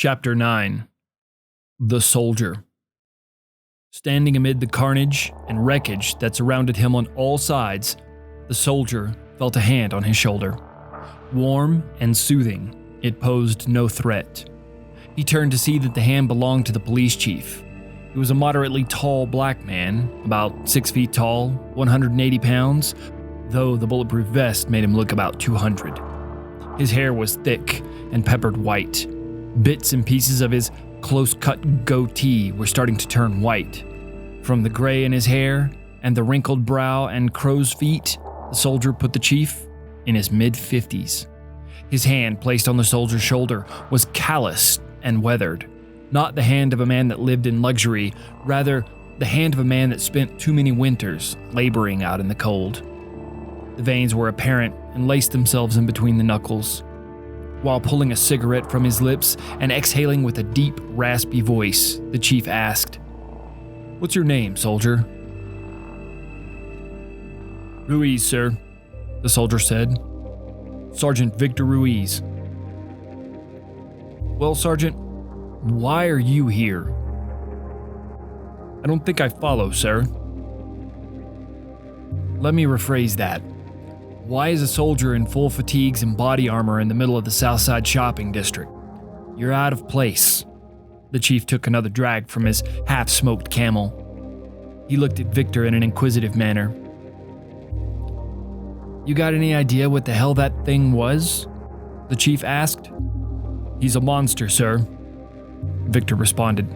Chapter 9. The Soldier. Standing amid the carnage and wreckage that surrounded him on all sides, the soldier felt a hand on his shoulder. Warm and soothing, it posed no threat. He turned to see that the hand belonged to the police chief. He was a moderately tall black man, about 6 feet tall, 180 pounds, though the bulletproof vest made him look about 200. His hair was thick and peppered white. Bits and pieces of his close-cut goatee were starting to turn white. From the gray in his hair and the wrinkled brow and crow's feet, the soldier put the chief in his mid-50s. His hand placed on the soldier's shoulder was calloused and weathered. Not the hand of a man that lived in luxury, rather the hand of a man that spent too many winters laboring out in the cold. The veins were apparent and laced themselves in between the knuckles. While pulling a cigarette from his lips and exhaling with a deep, raspy voice, the chief asked, "What's your name, soldier?" "Ruiz, sir," the soldier said. "Sergeant Victor Ruiz." "Well, Sergeant, why are you here?" "I don't think I follow, sir." "Let me rephrase that. Why is a soldier in full fatigues and body armor in the middle of the Southside shopping district? You're out of place." The chief took another drag from his half-smoked Camel. He looked at Victor in an inquisitive manner. "You got any idea what the hell that thing was?" the chief asked. "He's a monster, sir," Victor responded.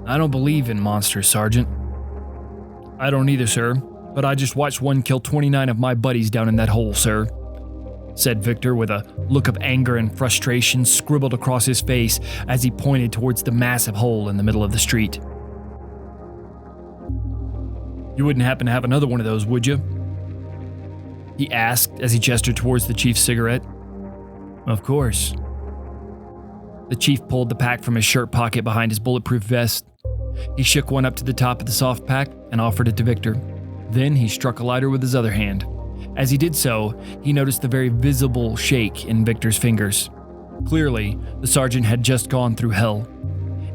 "I don't believe in monsters, Sergeant." "I don't either, sir. But I just watched one kill 29 of my buddies down in that hole, sir," said Victor with a look of anger and frustration scribbled across his face as he pointed towards the massive hole in the middle of the street. "You wouldn't happen to have another one of those, would you?" he asked as he gestured towards the chief's cigarette. "Of course." The chief pulled the pack from his shirt pocket behind his bulletproof vest. He shook one up to the top of the soft pack and offered it to Victor. Then he struck a lighter with his other hand. As he did so, he noticed the very visible shake in Victor's fingers. Clearly, the sergeant had just gone through hell.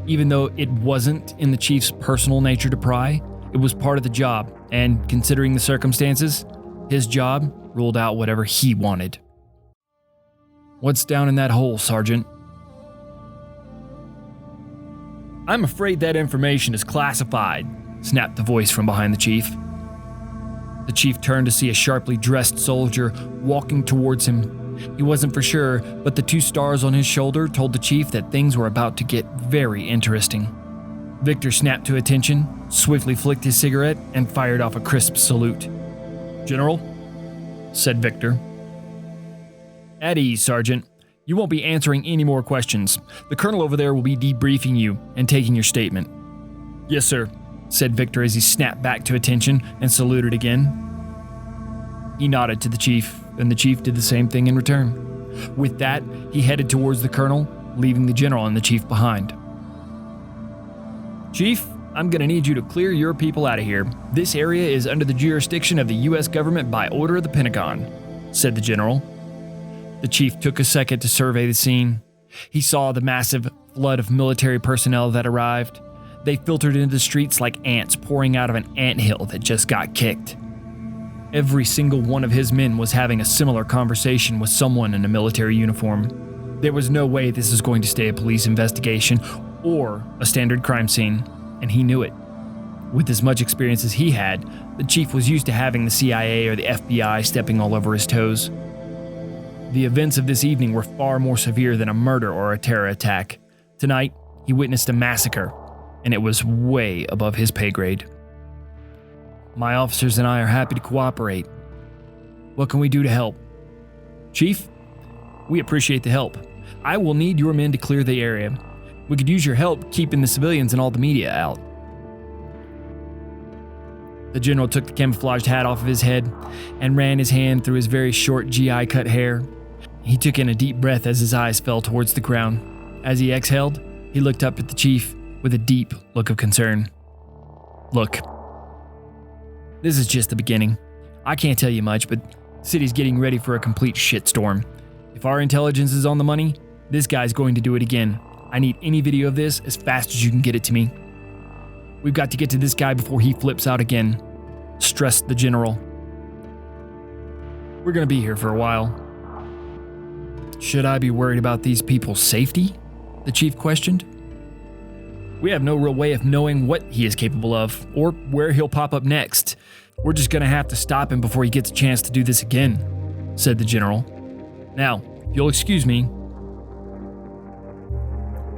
Even though it wasn't in the chief's personal nature to pry, it was part of the job, and considering the circumstances, his job ruled out whatever he wanted. "What's down in that hole, Sergeant?" "I'm afraid that information is classified," snapped the voice from behind the chief. The chief turned to see a sharply dressed soldier walking towards him. He wasn't for sure, but the 2 stars on his shoulder told the chief that things were about to get very interesting. Victor snapped to attention, swiftly flicked his cigarette, and fired off a crisp salute. "General," said Victor. "At ease, Sergeant. You won't be answering any more questions. The colonel over there will be debriefing you and taking your statement." "Yes, sir," said Victor as he snapped back to attention and saluted again. He nodded to the chief, and the chief did the same thing in return. With that, he headed towards the colonel, leaving the general and the chief behind. "Chief, I'm going to need you to clear your people out of here. This area is under the jurisdiction of the U.S. government by order of the Pentagon," said the general. The chief took a second to survey the scene. He saw the massive flood of military personnel that arrived. They filtered into the streets like ants pouring out of an anthill that just got kicked. Every single one of his men was having a similar conversation with someone in a military uniform. There was no way this was going to stay a police investigation or a standard crime scene, and he knew it. With as much experience as he had, the chief was used to having the CIA or the FBI stepping all over his toes. The events of this evening were far more severe than a murder or a terror attack. Tonight, he witnessed a massacre, and it was way above his pay grade. "My officers and I are happy to cooperate. What can we do to help?" "Chief, we appreciate the help. I will need your men to clear the area. We could use your help keeping the civilians and all the media out." The general took the camouflaged hat off of his head and ran his hand through his very short GI-cut hair. He took in a deep breath as his eyes fell towards the ground. As he exhaled, he looked up at the chief with a deep look of concern. "Look, this is just the beginning. I can't tell you much, but the city's getting ready for a complete shitstorm. If our intelligence is on the money, This guy's going to do it again. I need any video of this as fast as you can get it to me. We've got to get to this guy before he flips out again," stressed the general. "We're going to be here for a while." "Should I be worried about these people's safety?" the chief questioned. "We have no real way of knowing what he is capable of, or where he'll pop up next. We're just going to have to stop him before he gets a chance to do this again," said the general. "Now, if you'll excuse me."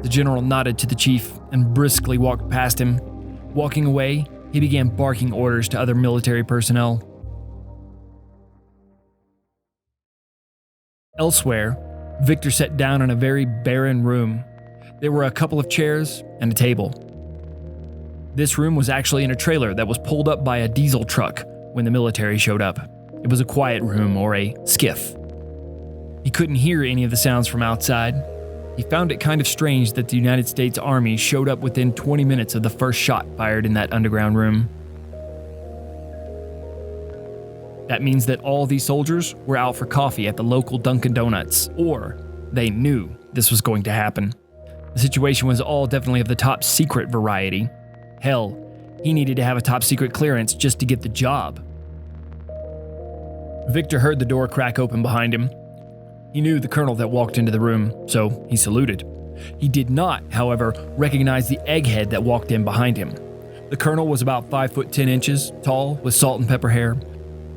The general nodded to the chief and briskly walked past him. Walking away, he began barking orders to other military personnel. Elsewhere, Victor sat down in a very barren room. There were a couple of chairs and a table. This room was actually in a trailer that was pulled up by a diesel truck when the military showed up. It was a quiet room, or a skiff. He couldn't hear any of the sounds from outside. He found it kind of strange that the United States Army showed up within 20 minutes of the first shot fired in that underground room. That means that all these soldiers were out for coffee at the local Dunkin' Donuts, or they knew this was going to happen. The situation was all definitely of the top secret variety. Hell, he needed to have a top secret clearance just to get the job. Victor heard the door crack open behind him. He knew the colonel that walked into the room, so he saluted. He did not, however, recognize the egghead that walked in behind him. The colonel was about 5 foot 10 inches tall, with salt and pepper hair.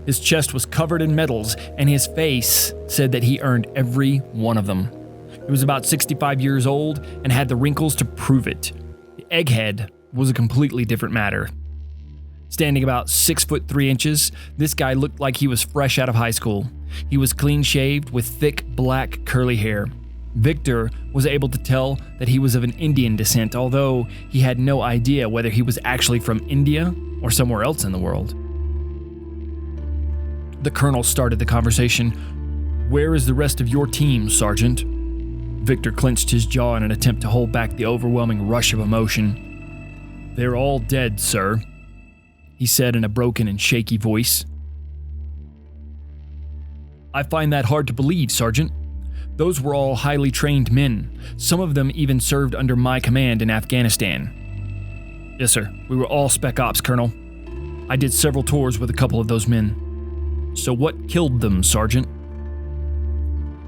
His chest was covered in medals, and his face said that he earned every one of them. He was about 65 years old and had the wrinkles to prove it. The egghead was a completely different matter. Standing about 6 foot 3 inches, this guy looked like he was fresh out of high school. He was clean-shaved with thick, black, curly hair. Victor was able to tell that he was of an Indian descent, although he had no idea whether he was actually from India or somewhere else in the world. The colonel started the conversation. "Where is the rest of your team, Sergeant?" Victor clenched his jaw in an attempt to hold back the overwhelming rush of emotion. "They're all dead, sir," he said in a broken and shaky voice. "I find that hard to believe, Sergeant. Those were all highly trained men. Some of them even served under my command in Afghanistan." "Yes, sir. We were all Spec Ops, Colonel. I did several tours with a couple of those men." "So what killed them, Sergeant?"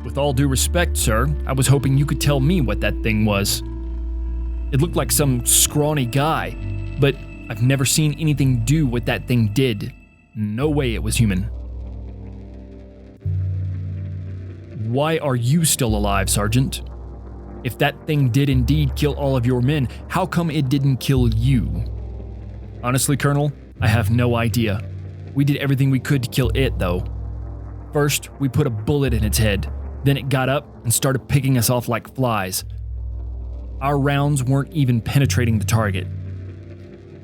"With all due respect, sir, I was hoping you could tell me what that thing was. It looked like some scrawny guy, but I've never seen anything do what that thing did. No way it was human." "Why are you still alive, Sergeant? If that thing did indeed kill all of your men, how come it didn't kill you?" "Honestly, Colonel, I have no idea. We did everything we could to kill it, though. First, we put a bullet in its head. Then it got up and started picking us off like flies. Our rounds weren't even penetrating the target."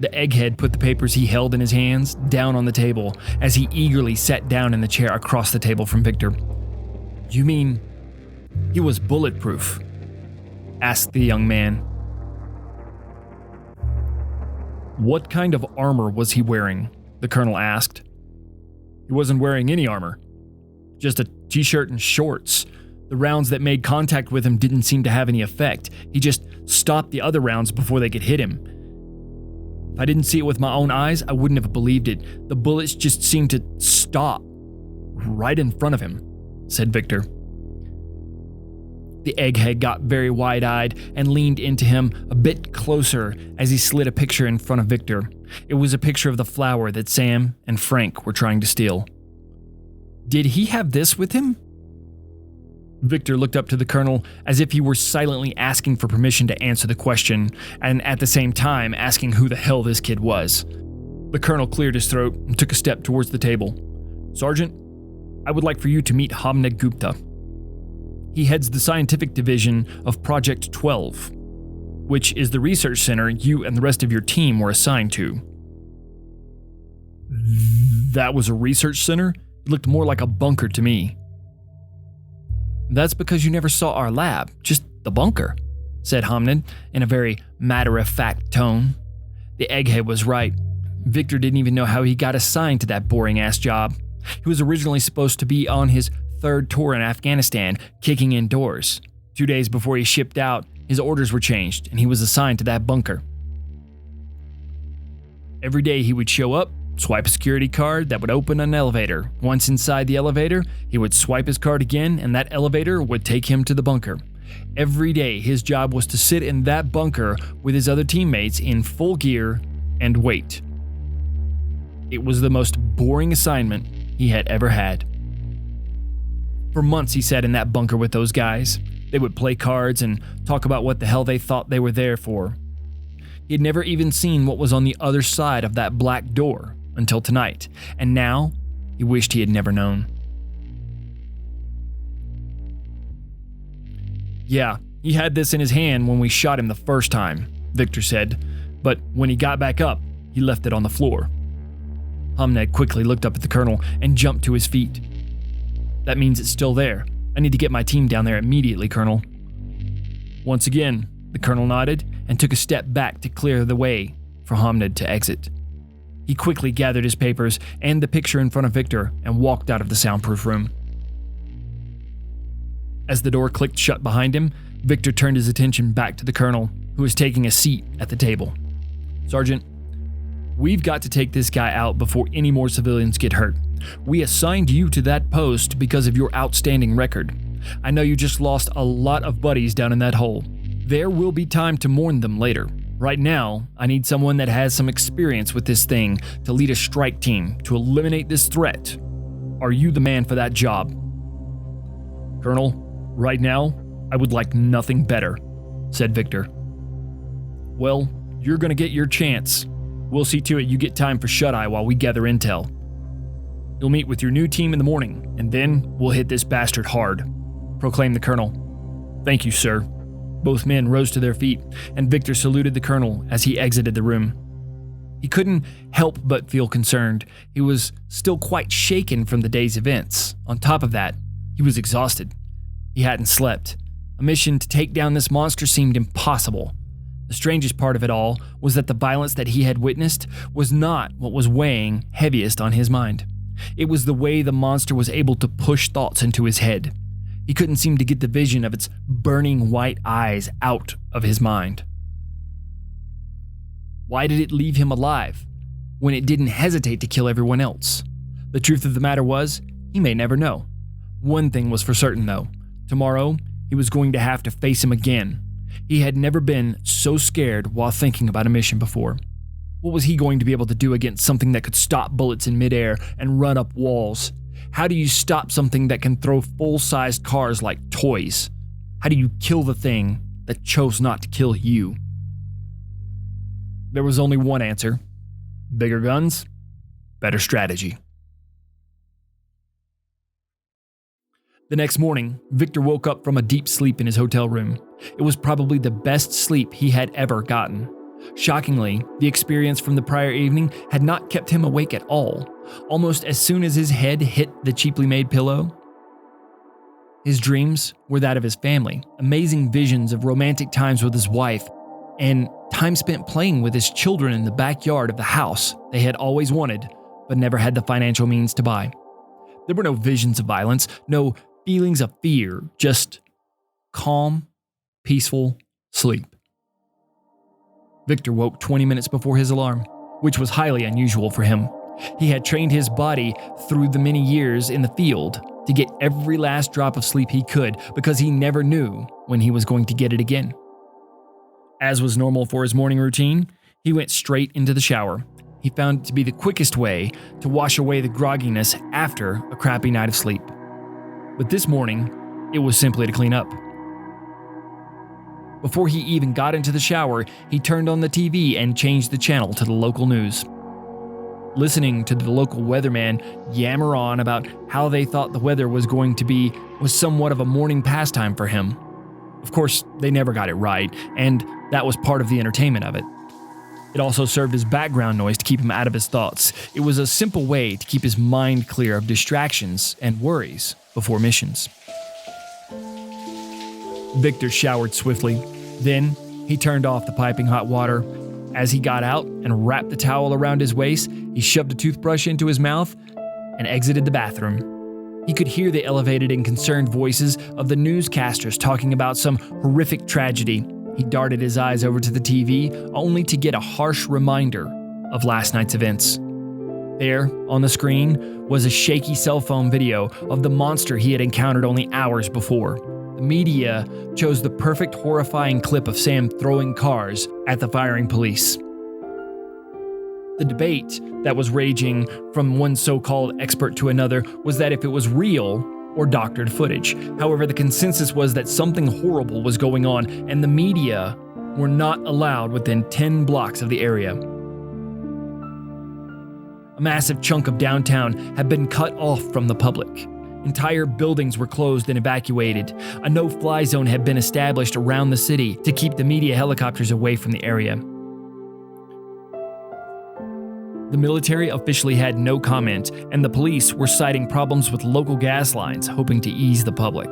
The egghead put the papers he held in his hands down on the table as he eagerly sat down in the chair across the table from Victor. "You mean he was bulletproof?" asked the young man. "What kind of armor was he wearing?" the colonel asked. "He wasn't wearing any armor. Just a t-shirt and shorts. The rounds that made contact with him didn't seem to have any effect. He just stopped the other rounds before they could hit him. If I didn't see it with my own eyes, I wouldn't have believed it. The bullets just seemed to stop right in front of him," said Victor. The egghead got very wide-eyed and leaned into him a bit closer as he slid a picture in front of Victor. It was a picture of the flower that Sam and Frank were trying to steal. "Did he have this with him?" Victor looked up to the colonel as if he were silently asking for permission to answer the question, and at the same time asking who the hell this kid was. The colonel cleared his throat and took a step towards the table. "Sergeant, I would like for you to meet Hamned Gupta. He heads the scientific division of Project 12, which is the research center you and the rest of your team were assigned to." "That was a research center? It looked more like a bunker to me." "That's because you never saw our lab, just the bunker," said Hamned in a very matter-of-fact tone. The egghead was right. Victor didn't even know how he got assigned to that boring-ass job. He was originally supposed to be on his third tour in Afghanistan, kicking in doors. 2 days before he shipped out, his orders were changed and he was assigned to that bunker. Every day he would show up, swipe a security card that would open an elevator. Once inside the elevator, he would swipe his card again and that elevator would take him to the bunker. Every day his job was to sit in that bunker with his other teammates in full gear and wait. It was the most boring assignment he had ever had. For months he sat in that bunker with those guys. They would play cards and talk about what the hell they thought they were there for. He had never even seen what was on the other side of that black door until tonight, and now he wished he had never known. Yeah, he had this in his hand when we shot him the first time, Victor said, but when he got back up, he left it on the floor. Hamned quickly looked up at the colonel and jumped to his feet. That means it's still there. I need to get my team down there immediately, Colonel. Once again, the colonel nodded and took a step back to clear the way for Hamned to exit. He quickly gathered his papers and the picture in front of Victor and walked out of the soundproof room. As the door clicked shut behind him, Victor turned his attention back to the colonel, who was taking a seat at the table. Sergeant, we've got to take this guy out before any more civilians get hurt. We assigned you to that post because of your outstanding record. I know you just lost a lot of buddies down in that hole. There will be time to mourn them later. Right now, I need someone that has some experience with this thing to lead a strike team to eliminate this threat. Are you the man for that job? Colonel, right now, I would like nothing better, said Victor. Well, you're gonna get your chance. We'll see to it you get time for shut-eye while we gather intel. You'll meet with your new team in the morning, and then we'll hit this bastard hard, proclaimed the colonel. Thank you, sir. Both men rose to their feet, and Victor saluted the colonel as he exited the room. He couldn't help but feel concerned. He was still quite shaken from the day's events. On top of that, he was exhausted. He hadn't slept. A mission to take down this monster seemed impossible. The strangest part of it all was that the violence that he had witnessed was not what was weighing heaviest on his mind. It was the way the monster was able to push thoughts into his head. He couldn't seem to get the vision of its burning white eyes out of his mind. Why did it leave him alive when it didn't hesitate to kill everyone else? The truth of the matter was, he may never know. One thing was for certain though. Tomorrow, he was going to have to face him again. He had never been so scared while thinking about a mission before. What was he going to be able to do against something that could stop bullets in midair and run up walls? How do you stop something that can throw full-sized cars like toys? How do you kill the thing that chose not to kill you? There was only one answer. Bigger guns, better strategy. The next morning, Victor woke up from a deep sleep in his hotel room. It was probably the best sleep he had ever gotten. Shockingly, the experience from the prior evening had not kept him awake at all. Almost as soon as his head hit the cheaply made pillow, his dreams were that of his family, amazing visions of romantic times with his wife, and time spent playing with his children in the backyard of the house they had always wanted, but never had the financial means to buy. There were no visions of violence, no feelings of fear, just calm, peaceful sleep. Victor woke 20 minutes before his alarm, which was highly unusual for him. He had trained his body through the many years in the field to get every last drop of sleep he could because he never knew when he was going to get it again. As was normal for his morning routine, he went straight into the shower. He found it to be the quickest way to wash away the grogginess after a crappy night of sleep. But this morning, it was simply to clean up. Before he even got into the shower, he turned on the TV and changed the channel to the local news. Listening to the local weatherman yammer on about how they thought the weather was going to be was somewhat of a morning pastime for him. Of course, they never got it right, and that was part of the entertainment of it. It also served as background noise to keep him out of his thoughts. It was a simple way to keep his mind clear of distractions and worries before missions. Victor showered swiftly. Then he turned off the piping hot water. As he got out and wrapped the towel around his waist, he shoved a toothbrush into his mouth and exited the bathroom. He could hear the elevated and concerned voices of the newscasters talking about some horrific tragedy. He darted his eyes over to the TV, only to get a harsh reminder of last night's events. There, on the screen, was a shaky cell phone video of the monster he had encountered only hours before. The media chose the perfect horrifying clip of Sam throwing cars at the firing police. The debate that was raging from one so-called expert to another was that if it was real or doctored footage. However, the consensus was that something horrible was going on, and the media were not allowed within 10 blocks of the area. A massive chunk of downtown had been cut off from the public. Entire buildings were closed and evacuated. A no-fly zone had been established around the city to keep the media helicopters away from the area. The military officially had no comment, and the police were citing problems with local gas lines, hoping to ease the public.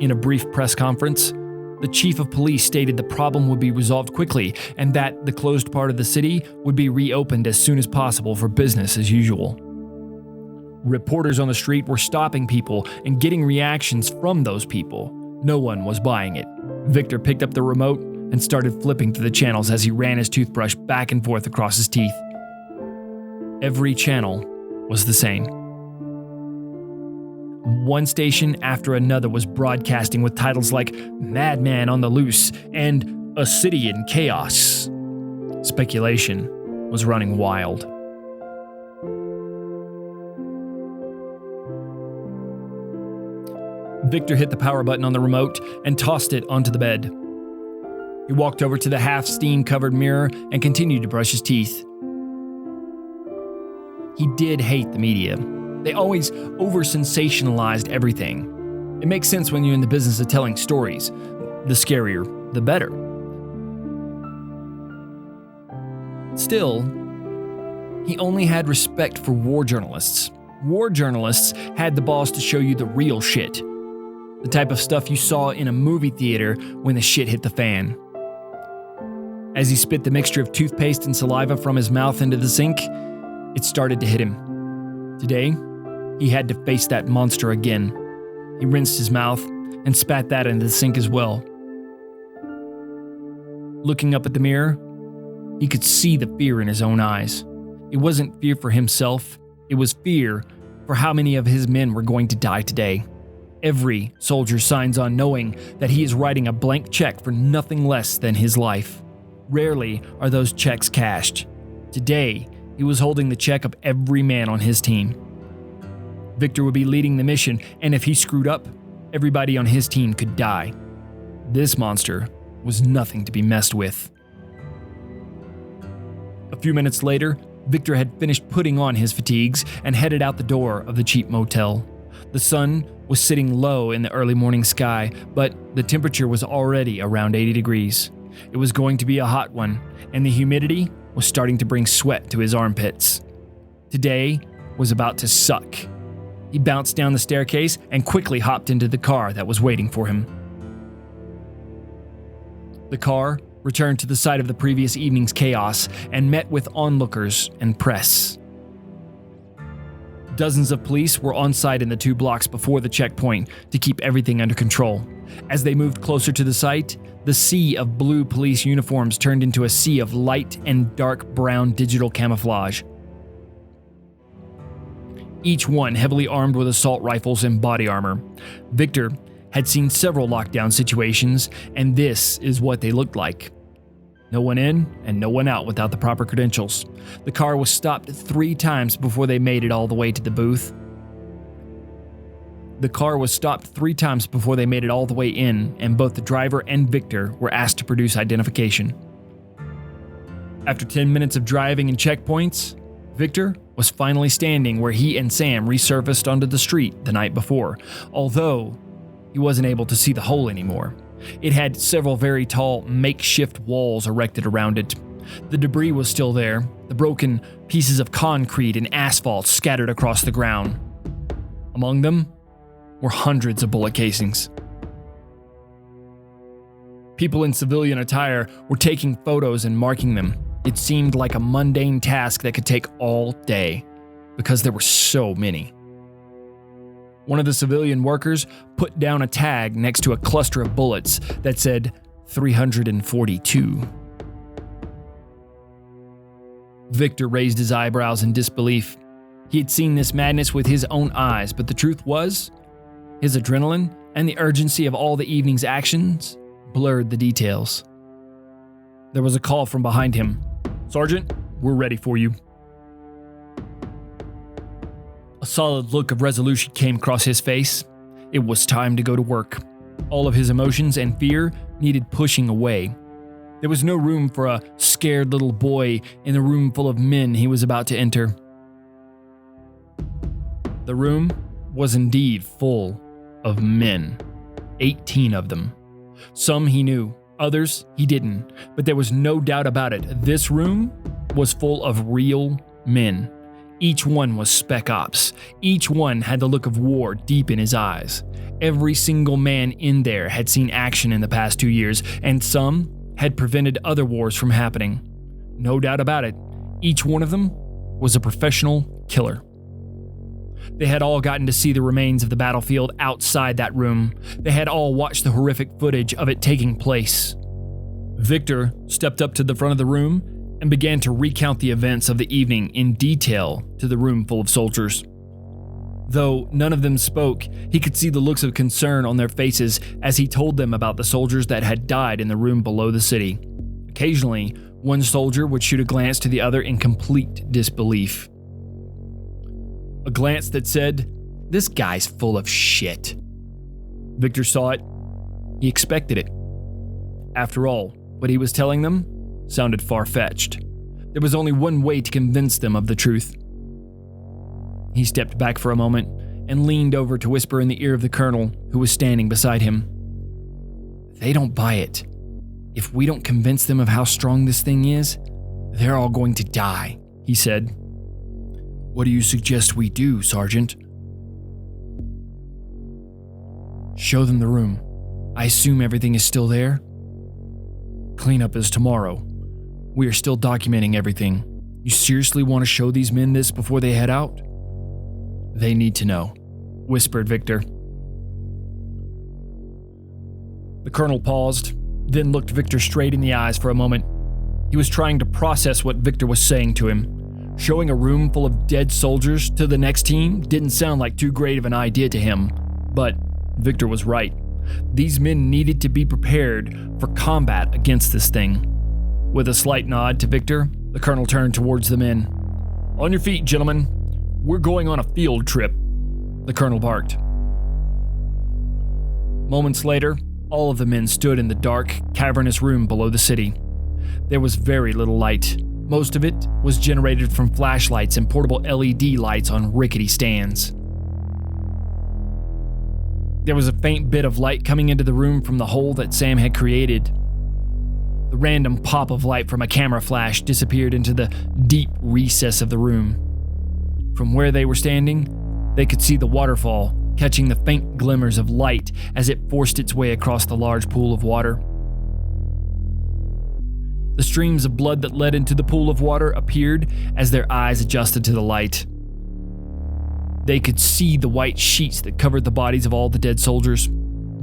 In a brief press conference, the chief of police stated the problem would be resolved quickly and that the closed part of the city would be reopened as soon as possible for business as usual. Reporters on the street were stopping people and getting reactions from those people. No one was buying it. Victor picked up the remote and started flipping through the channels as he ran his toothbrush back and forth across his teeth. Every channel was the same. One station after another was broadcasting with titles like Madman on the Loose and A City in Chaos. Speculation was running wild. Victor hit the power button on the remote and tossed it onto the bed. He walked over to the half-steam-covered mirror and continued to brush his teeth. He did hate the media. They always over-sensationalized everything. It makes sense when you're in the business of telling stories. The scarier, the better. Still, he only had respect for war journalists. War journalists had the balls to show you the real shit. The type of stuff you saw in a movie theater when the shit hit the fan. As he spit the mixture of toothpaste and saliva from his mouth into the sink, it started to hit him. Today, he had to face that monster again. He rinsed his mouth and spat that into the sink as well. Looking up at the mirror, he could see the fear in his own eyes. It wasn't fear for himself, it was fear for how many of his men were going to die today. Every soldier signs on knowing that he is writing a blank check for nothing less than his life. Rarely are those checks cashed. Today, he was holding the check of every man on his team. Victor would be leading the mission, and if he screwed up, everybody on his team could die. This monster was nothing to be messed with. A few minutes later, Victor had finished putting on his fatigues and headed out the door of the cheap motel. The sun was sitting low in the early morning sky, but the temperature was already around 80 degrees. It was going to be a hot one, and the humidity was starting to bring sweat to his armpits. Today was about to suck. He bounced down the staircase and quickly hopped into the car that was waiting for him. The car returned to the site of the previous evening's chaos and met with onlookers and press. Dozens of police were on site in the 2 blocks before the checkpoint to keep everything under control. As they moved closer to the site, the sea of blue police uniforms turned into a sea of light and dark brown digital camouflage. Each one heavily armed with assault rifles and body armor. Victor had seen several lockdown situations, and this is what they looked like. No one in and no one out without the proper credentials. The car was stopped 3 times before they made it all the way to the booth. The car was stopped 3 times before they made it all the way in, and both the driver and Victor were asked to produce identification. After 10 minutes of driving and checkpoints, Victor was finally standing where he and Sam resurfaced onto the street the night before, although he wasn't able to see the hole anymore. It had several very tall makeshift walls erected around it. The debris was still there, the broken pieces of concrete and asphalt scattered across the ground. Among them were hundreds of bullet casings. People in civilian attire were taking photos and marking them. It seemed like a mundane task that could take all day, because there were so many. One of the civilian workers put down a tag next to a cluster of bullets that said 342. Victor raised his eyebrows in disbelief. He had seen this madness with his own eyes, but the truth was, his adrenaline and the urgency of all the evening's actions blurred the details. There was a call from behind him. "Sergeant, we're ready for you." A solid look of resolution came across his face. It was time to go to work. All of his emotions and fear needed pushing away. There was no room for a scared little boy in the room full of men he was about to enter. The room was indeed full of men. 18 of them. Some he knew, others he didn't, but there was no doubt about it. This room was full of real men. Each one was Spec Ops. Each one had the look of war deep in his eyes. Every single man in there had seen action in the past 2 years, and some had prevented other wars from happening. No doubt about it, each one of them was a professional killer. They had all gotten to see the remains of the battlefield outside that room. They had all watched the horrific footage of it taking place. Victor stepped up to the front of the room and began to recount the events of the evening in detail to the room full of soldiers. Though none of them spoke, he could see the looks of concern on their faces as he told them about the soldiers that had died in the room below the city. Occasionally, one soldier would shoot a glance to the other in complete disbelief. A glance that said, "This guy's full of shit." Victor saw it. He expected it. After all, what he was telling them sounded far-fetched. There was only one way to convince them of the truth. He stepped back for a moment and leaned over to whisper in the ear of the colonel, who was standing beside him. "They don't buy it. If we don't convince them of how strong this thing is, they're all going to die," he said. "What do you suggest we do, Sergeant?" "Show them the room. I assume everything is still there?" "Cleanup is tomorrow. We are still documenting everything. You seriously want to show these men this before they head out?" "They need to know," whispered Victor. The colonel paused, then looked Victor straight in the eyes for a moment. He was trying to process what Victor was saying to him. Showing a room full of dead soldiers to the next team didn't sound like too great of an idea to him, but Victor was right. These men needed to be prepared for combat against this thing. With a slight nod to Victor, the colonel turned towards the men. "On your feet, gentlemen. We're going on a field trip," the colonel barked. Moments later, all of the men stood in the dark, cavernous room below the city. There was very little light. Most of it was generated from flashlights and portable LED lights on rickety stands. There was a faint bit of light coming into the room from the hole that Sam had created. The random pop of light from a camera flash disappeared into the deep recess of the room. From where they were standing, they could see the waterfall, catching the faint glimmers of light as it forced its way across the large pool of water. The streams of blood that led into the pool of water appeared as their eyes adjusted to the light. They could see the white sheets that covered the bodies of all the dead soldiers.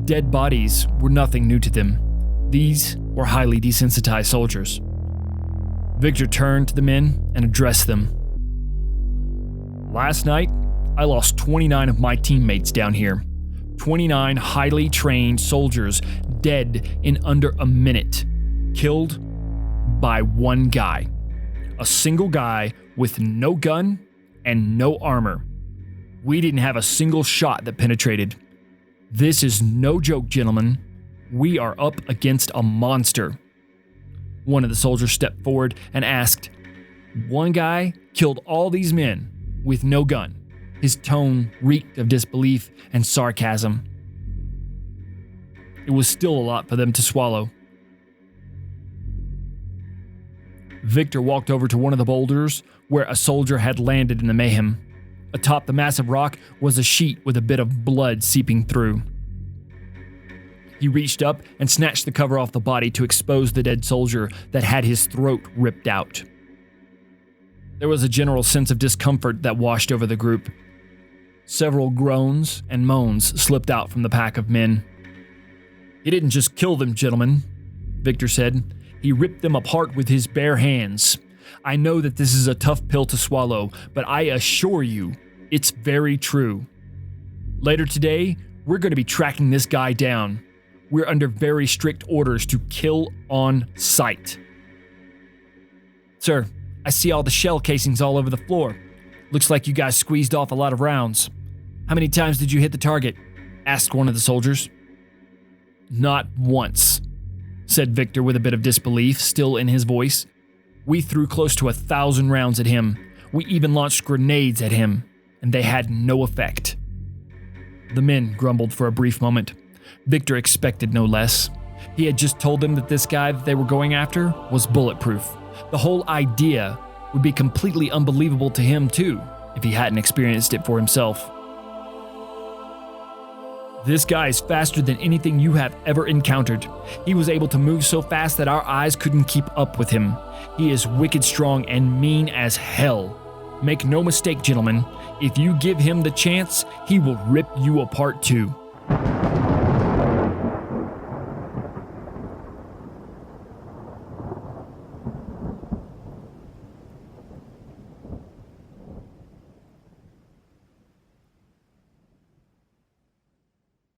Dead bodies were nothing new to them. These were highly desensitized soldiers. Victor turned to the men and addressed them. "Last night, I lost 29 of my teammates down here. 29 highly trained soldiers dead in under a minute. Killed by one guy. A single guy with no gun and no armor. We didn't have a single shot that penetrated. This is no joke, gentlemen. We are up against a monster." One of the soldiers stepped forward and asked, "One guy killed all these men with no gun?" His tone reeked of disbelief and sarcasm. It was still a lot for them to swallow. Victor walked over to one of the boulders where a soldier had landed in the mayhem. Atop the massive rock was a sheet with a bit of blood seeping through. He reached up and snatched the cover off the body to expose the dead soldier that had his throat ripped out. There was a general sense of discomfort that washed over the group. Several groans and moans slipped out from the pack of men. "He didn't just kill them, gentlemen," Victor said. "He ripped them apart with his bare hands. I know that this is a tough pill to swallow, but I assure you, it's very true. Later today, we're going to be tracking this guy down. We're under very strict orders to kill on sight." "Sir, I see all the shell casings all over the floor. Looks like you guys squeezed off a lot of rounds. How many times did you hit the target?" asked one of the soldiers. "Not once," said Victor with a bit of disbelief still in his voice. "We threw close to 1,000 rounds at him. We even launched grenades at him, and they had no effect." The men grumbled for a brief moment. Victor expected no less. He had just told them that this guy that they were going after was bulletproof. The whole idea would be completely unbelievable to him too, if he hadn't experienced it for himself. "This guy is faster than anything you have ever encountered. He was able to move so fast that our eyes couldn't keep up with him. He is wicked strong and mean as hell. Make no mistake, gentlemen, if you give him the chance, he will rip you apart too."